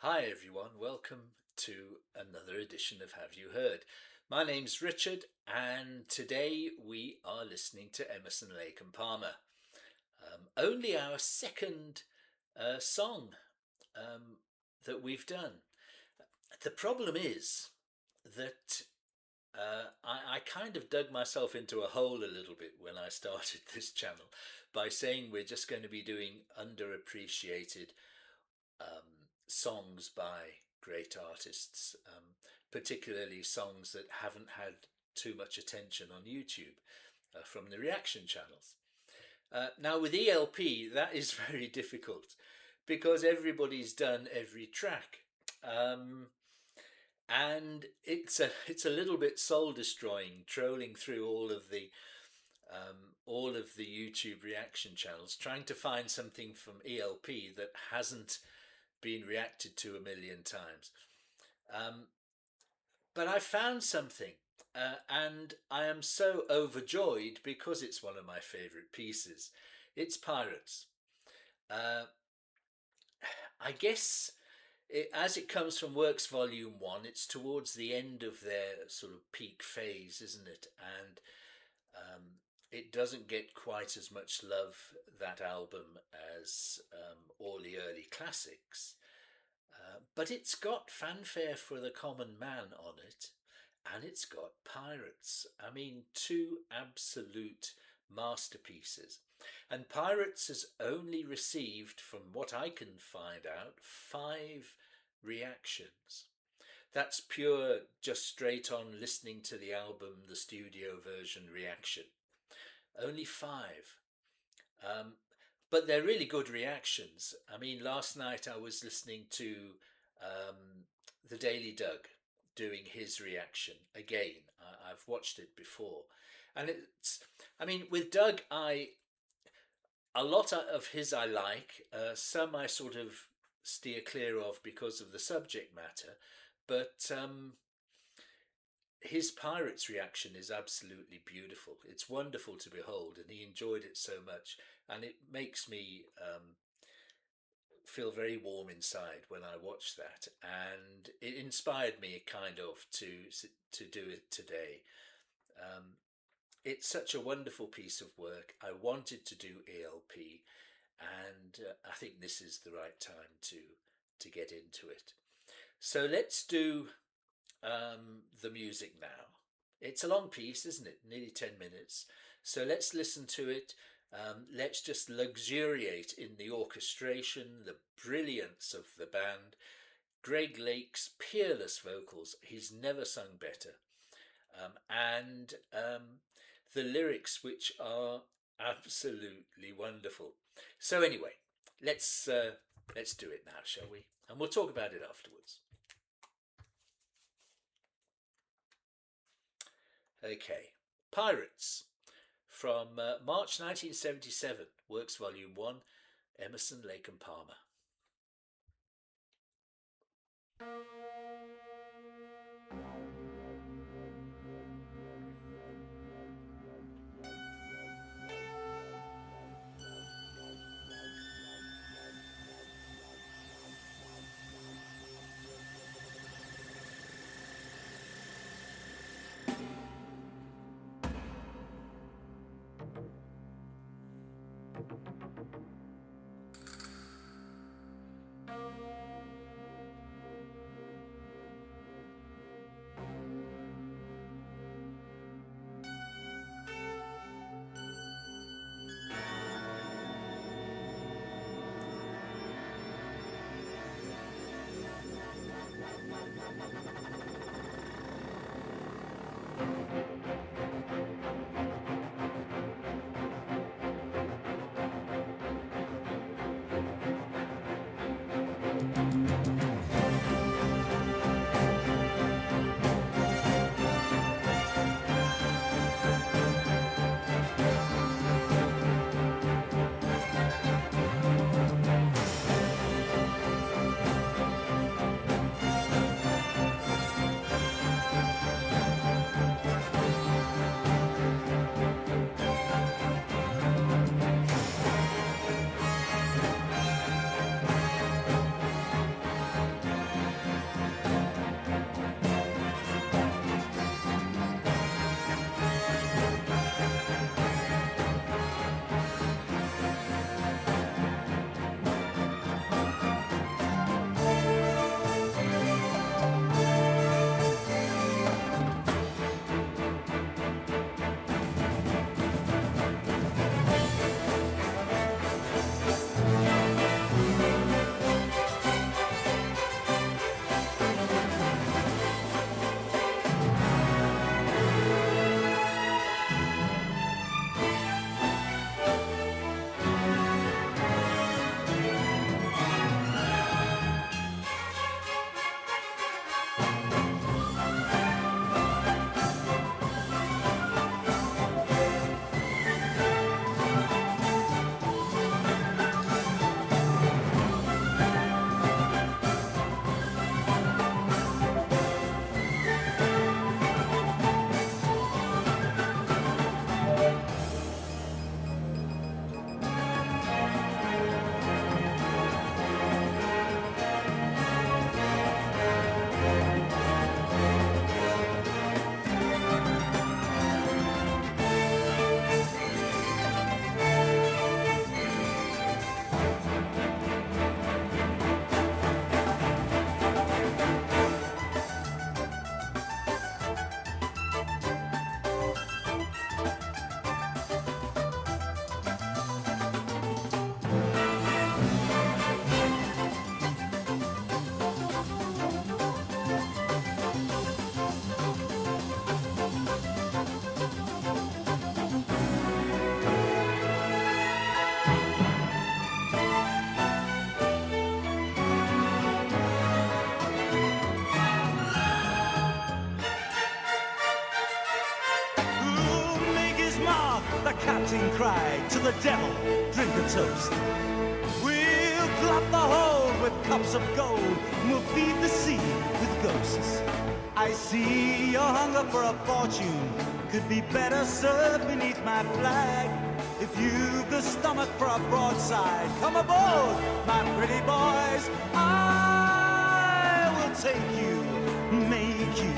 Hi everyone, welcome to another edition of Have You Heard? My name's Richard, and today we are listening to Emerson, Lake and Palmer. Only our second song um, that we've done. The problem is that I kind of dug myself into a hole a little bit when I started this channel by saying we're just going to be doing underappreciated songs by great artists, particularly songs that haven't had too much attention on YouTube from the reaction channels. Now, with ELP, that is very difficult because everybody's done every track. Um, and it's a little bit soul destroying trolling through all of the YouTube reaction channels trying to find something from ELP that hasn't been reacted to a million times. Um, but I found something, and I am so overjoyed because it's one of my favourite pieces. It's Pirates. Uh, I guess as it comes from Works Volume 1, it's towards the end of their sort of peak phase, isn't it? And um, it doesn't get quite as much love, that album, as all the early classics. But it's got Fanfare for the Common Man on it, and it's got Pirates. I mean, two absolute masterpieces. And Pirates has only received, from what I can find out, 5 reactions. That's pure, just straight on listening to the album, the studio version reaction. Only 5. Um, but they're really good reactions. I mean, last night I was listening to the Daily Doug doing his reaction again. I've watched it before, and it's. I mean, with Doug, a lot of his I like. Some I sort of steer clear of because of the subject matter, but his Pirates reaction is absolutely beautiful. It's wonderful to behold, and he enjoyed it so much, and it makes me feel very warm inside when I watch that, and it inspired me kind of to do it today. Um, it's such a wonderful piece of work. I wanted to do ELP, and I think this is the right time to get into it. So let's do the music now. It's a long piece, isn't it? Nearly 10 minutes. So let's listen to it. Let's just luxuriate in the orchestration, the brilliance of the band, Greg Lake's peerless vocals. He's never sung better. And the lyrics, which are absolutely wonderful. So anyway, let's do it now, shall we? And we'll talk about it afterwards. Okay, Pirates from March 1977, Works Volume 1, Emerson, Lake and Palmer. captain cried to the devil, drink a toast. We'll glut the hold with cups of gold, and we'll feed the sea with ghosts. I see your hunger for a fortune could be better served beneath my flag. If you've the stomach for a broadside, come aboard, my pretty boys. I will take you, make you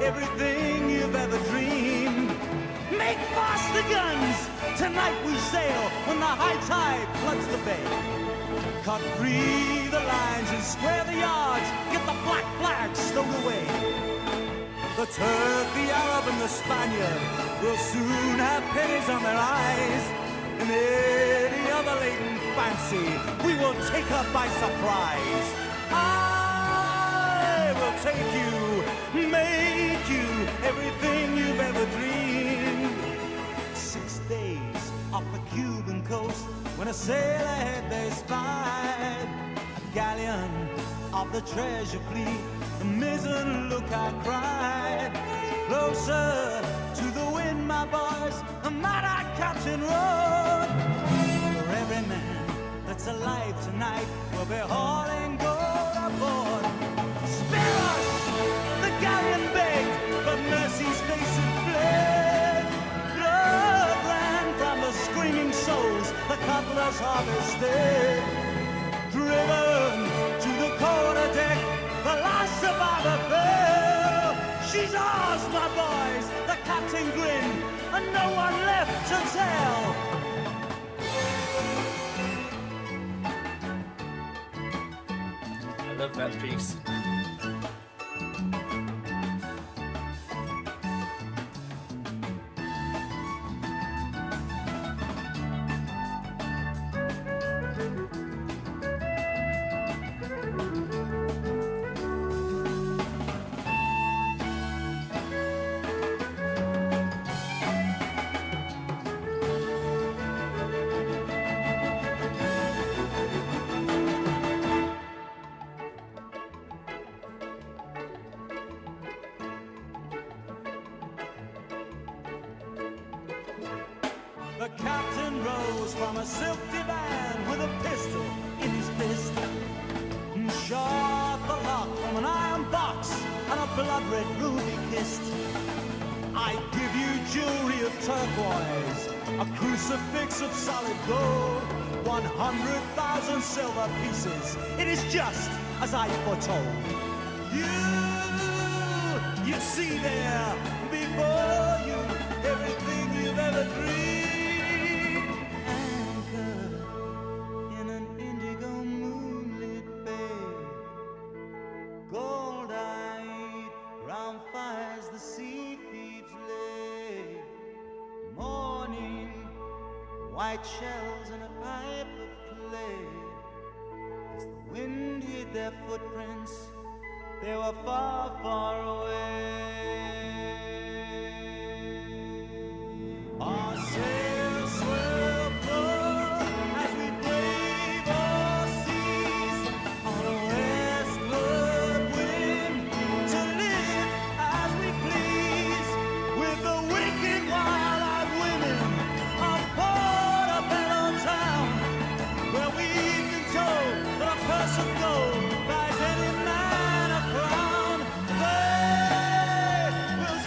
everything you've ever dreamed. Make fast the guns, tonight we sail when the high tide floods the bay. Cut free the lines and square the yards, get the black flag stowed away. The Turk, the Arab and the Spaniard will soon have pennies on their eyes. And any other latent fancy, we will take her by surprise. I will take you, make you everything you've ever dreamed. 6 days off the Cuban coast, when a sail ahead they spied a galleon of the treasure fleet. The mizzen look I cried. Closer to the wind, my boys, the mad-eyed captain rode. For every man that's alive tonight will be hauling gold aboard. Spare us, the galleon begged, but mercy's face had fled. Blood ran from the screaming souls the cutlass harvested. Driven to the quarter-deck, the last survivor fell. She's ours, my boys, the captain grinned, and no one left to tell. I love that piece. The captain rose from a silk divan with a pistol in his fist, and shot the lock from an iron box and a blood-red ruby kissed. I give you jewelry of turquoise, a crucifix of solid gold, 100,000 silver pieces. It is just as I foretold. You see there before you everything you've ever dreamed. In an indigo moonlit bay, gold-eyed, round fires the sea thieves lay. Morning, white shells and a pipe of clay. As the wind hid their footprints, they were far, far away. Our sails swell full as we brave our seas on a westward wind, to live as we please with the wicked wild-eyed women of Portobello town, where we've been told that a purse of gold buys any man a crown. They will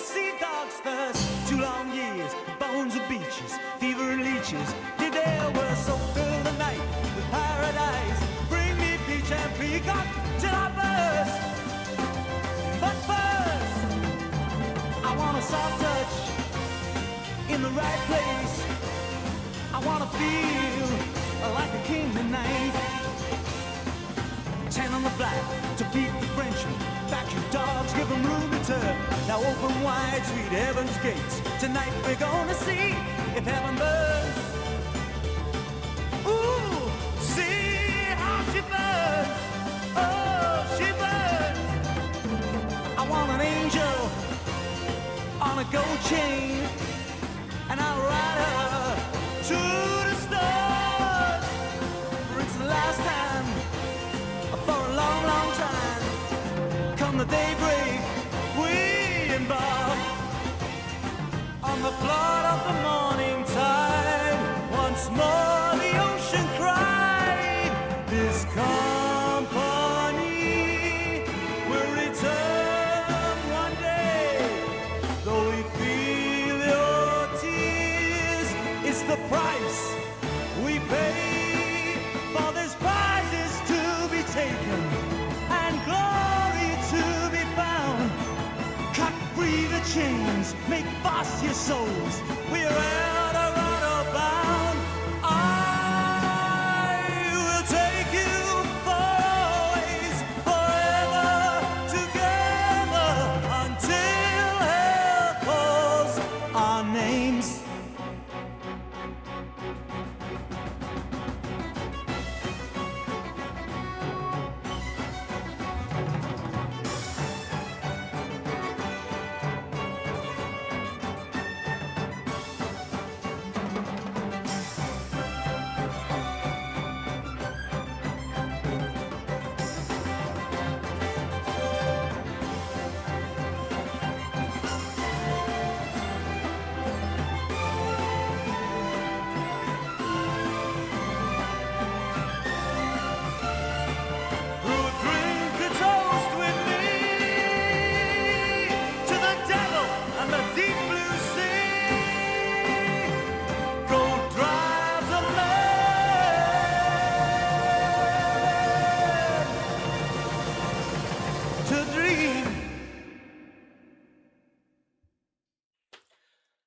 sea dogs thirst. 2 long years, bones of beaches, fever and leeches. Did ever so fill the night with paradise? Bring me peach and peacock till I burst. But first, I want a soft touch in the right place. I wanna feel like a king tonight. 10 on the black to beat the Frenchman. Back you dogs, give them room to turn. Now open wide, sweet heaven's gates. Tonight we're gonna see if heaven burns. Ooh, see how she burns. Oh, she burns. I want an angel on a gold chain, and I'll ride her to the stars. For it's the last time for a long, long time. Come the daybreak, we embark on the flood of the morning tide. Once more the ocean cried, this company will return one day. Though we feel your tears, it's the price we pay. For this prize is to be taken and glory to be found. Cut free the chains, make fast your souls. We're out of honor bound. I will take you for always, forever together until hell calls our names.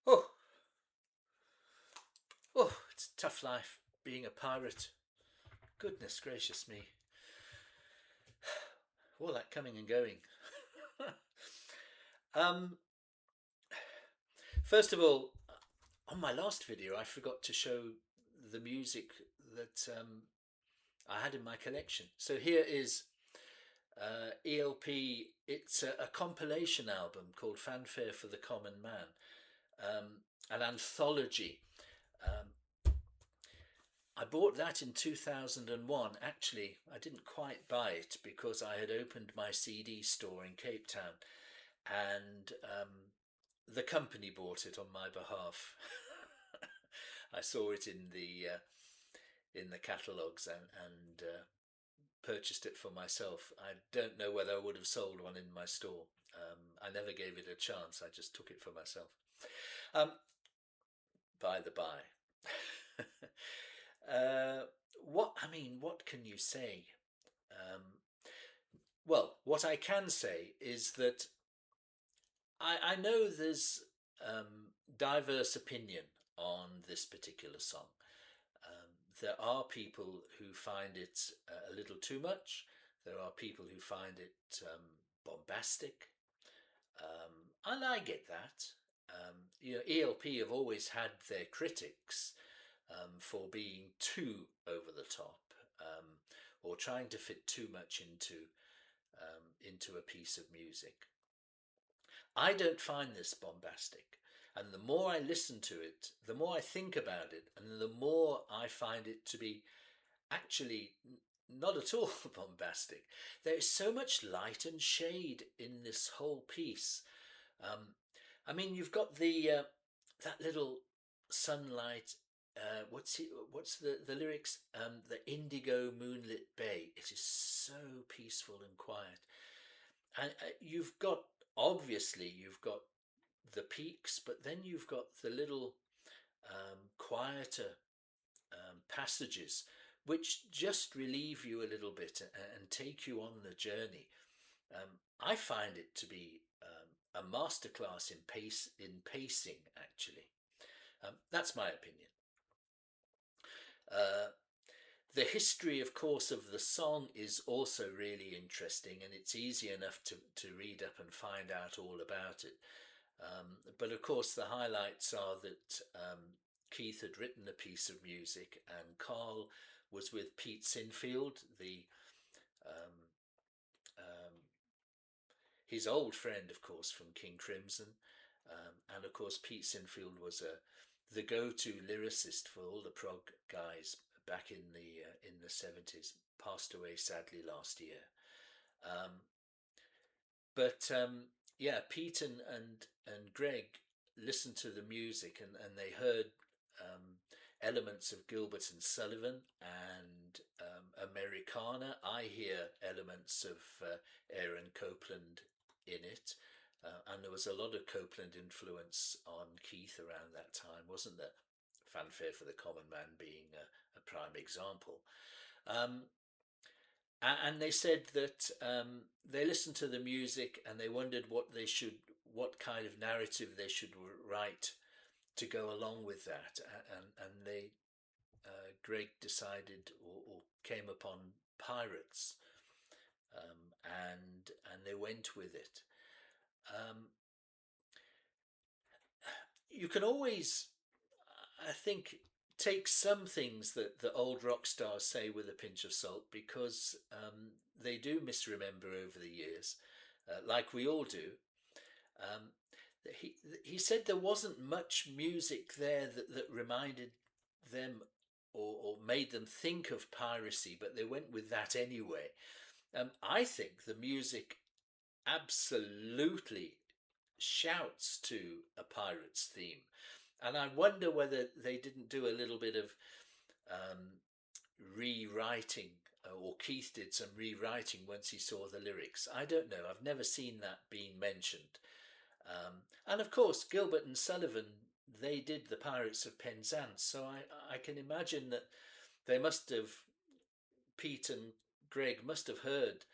Oh, oh, it's a tough life being a pirate. Goodness gracious me. All that coming and going. um, First of all, on my last video, I forgot to show the music that I had in my collection. So here is ELP. It's a compilation album called Fanfare for the Common Man, an anthology. I bought that in 2001. Actually, I didn't quite buy it because I had opened my CD store in Cape Town, and the company bought it on my behalf. I saw it in the catalogues and purchased it for myself. I don't know whether I would have sold one in my store. I never gave it a chance. I just took it for myself. By the by. What can you say? Well, what I can say is that I know there's diverse opinion on this particular song. There are people who find it a little too much. There are people who find it bombastic. And I get that. ELP have always had their critics for being too over the top, or trying to fit too much into a piece of music. I don't find this bombastic, and the more I listen to it, the more I think about it, and the more I find it to be actually not at all bombastic. There is so much light and shade in this whole piece. You've got that little sunlight. What's the lyrics? The indigo moonlit bay. It is so peaceful and quiet, and you've got the peaks, but then you've got the little quieter passages which just relieve you a little bit and take you on the journey. I find it to be a masterclass in pacing, actually. That's my opinion. Uh, the history, of course, of the song is also really interesting, and it's easy enough to read up and find out all about it. But of course, the highlights are that Keith had written a piece of music, and Carl was with Pete Sinfield, the um, um, his old friend, of course, from King Crimson, and of course, Pete Sinfield was the go-to lyricist for all the prog guys back in the 70s. Passed away sadly last year. Um, but yeah, Pete and Greg listened to the music, and they heard elements of Gilbert and Sullivan and Americana. I hear elements of Aaron Copland in it. And there was a lot of Copeland influence on Keith around that time, wasn't there? Fanfare for the Common Man being a prime example. Um, and they said that they listened to the music and they wondered what kind of narrative they should write to go along with that. And they, Greg decided or came upon pirates, and they went with it. Um, you can always, I think, take some things that the old rock stars say with a pinch of salt, because they do misremember over the years, like we all do. Um, he said there wasn't much music there that reminded them or made them think of piracy, but they went with that anyway. I think the music absolutely shouts to a pirate's theme. And I wonder whether they didn't do a little bit of um, rewriting, or Keith did some rewriting once he saw the lyrics. I don't know. I've never seen that being mentioned. And of course, Gilbert and Sullivan, they did the Pirates of Penzance. So I can imagine that they must have, Pete and Greg must have heard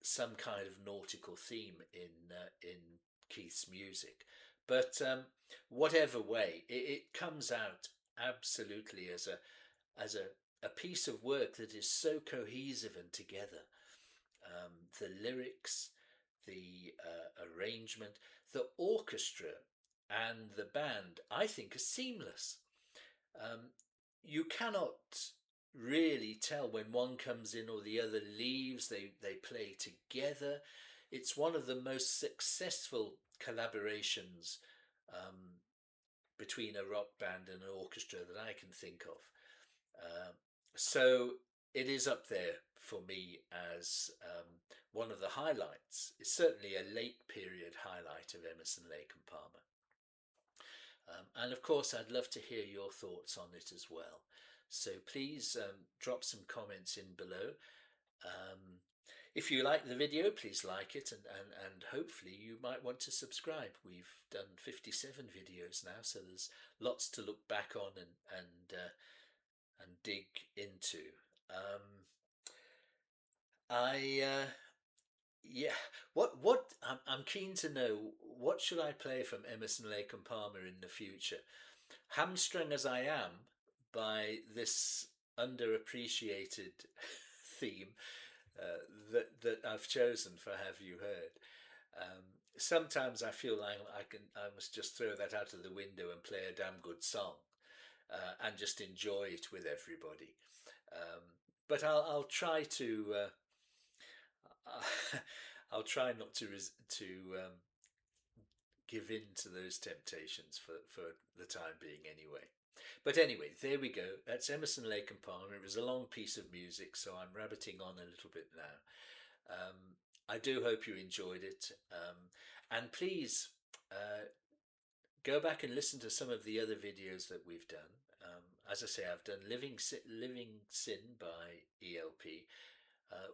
some kind of nautical theme in Keith's music. But whatever way, it comes out absolutely as a piece of work that is so cohesive and together. The lyrics, the arrangement, the orchestra, and the band, I think, are seamless. Um, you cannot really tell when one comes in or the other leaves. They play together. It's one of the most successful collaborations um, between a rock band and an orchestra that I can think of. So it is up there for me as one of the highlights. It's certainly a late period highlight of Emerson, Lake and Palmer. And of course, I'd love to hear your thoughts on it as well. So please drop some comments in below. If you like the video, please like it, and hopefully you might want to subscribe. We've done 57 videos now, so there's lots to look back on and dig into. Yeah, what I'm keen to know, what should I play from Emerson, Lake and Palmer in the future? Hamstrung as I am by this underappreciated theme that I've chosen for Have You Heard. Sometimes I feel like I must just throw that out of the window and play a damn good song and just enjoy it with everybody. But I'll try to I'll try not to give in to those temptations for the time being anyway. But anyway, there we go. That's Emerson, Lake and Palmer. It was a long piece of music, so I'm rabbiting on a little bit now. I do hope you enjoyed it. And please go back and listen to some of the other videos that we've done. As I say, I've done Living Sin by ELP.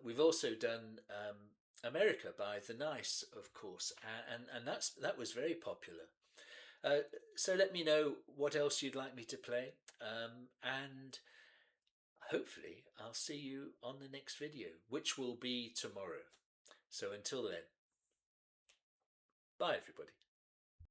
We've also done America by The Nice, of course, and that was very popular. Uh, so let me know what else you'd like me to play, and hopefully I'll see you on the next video, which will be tomorrow. So until then, bye everybody.